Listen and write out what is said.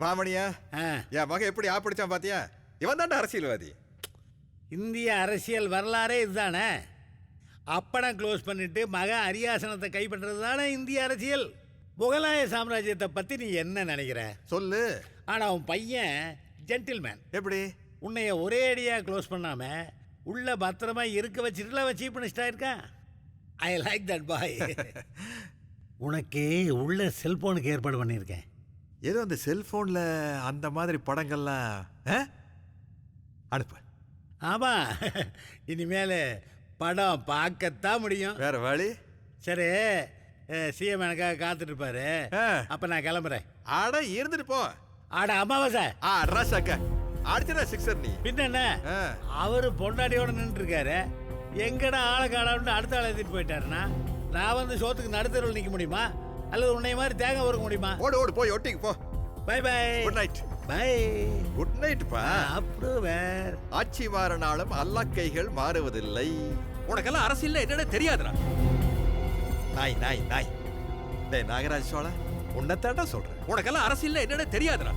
வாமணியா என் மகன் எப்படி ஆப்பிடிச்சான் பாத்தியா? இவன் தான்டா அரசியல்வாதி. இந்திய அரசியல் வரலாறே இதுதானே. அப்படம் க்ளோஸ் பண்ணிட்டு மகன் அரியாசனத்தை கைப்பற்றது தானே இந்திய அரசியல். முகலாய சாம்ராஜ்யத்தை பற்றி நீ என்ன நினைக்கிற சொல்லு. ஆனால் உன் பையன் ஜென்டில்மேன். எப்படி உன்னைய ஒரே அடியாக க்ளோஸ் பண்ணாமல் உள்ள பத்திரமா இருக்க வச்சுட்டுல அவன் சீஃப் மினிஸ்டராக இருக்கான். I like that boy. உனக்கு உள்ள செல்போனுக்கு ஏற்பாடு பண்ணியிருக்கேன். ஏதோ அந்த செல்போன்ல அந்த மாதிரி படங்கள்லாம் அனுப்பு. ஆமாம், இனிமேல் படம் பார்க்கத்தான் முடியும். வேற வழி. சரி, சிஎம் எனக்காக காத்துட்டு இருப்பாரு. அப்போ நான் கிளம்புறேன். ஆட இருந்துட்டு போ. ஆட அமாவாசை ராசாக்க அடிச்சா சிக்ஸர் நீ. பின்ன என்ன, அவரு பொண்டாட்டியோட நின்று இருக்காரு. எங்கடா ஆளை காலான்னு அடுத்த ஆளை எடுத்துட்டு போயிட்டாருன்னா நான் வந்து சோத்துக்கு நடுத்தருவில் நிற்க முடியுமா? அல்லது உன்னை மாதிரி தேங்காய் உருக்க முடியுமா? ஓடு ஓடு போய் ஒட்டிக்கு போ. Bye bye. Good night. Bye. Good night பா. அப்ரூவர். ஆட்சி மாறினாலும் அல்லா கைகள் மாறுவதில்லை. உனக்கெல்லாம் அரசியல்ல என்னடா தெரியாதுடா. நாய் நாய் நாய். டேய் நாகராஜ் சோழ, உன்னைத்தாண்டா சொல்றேன். உனக்கெல்லாம் அரசியல்ல என்னடா தெரியாதுடா.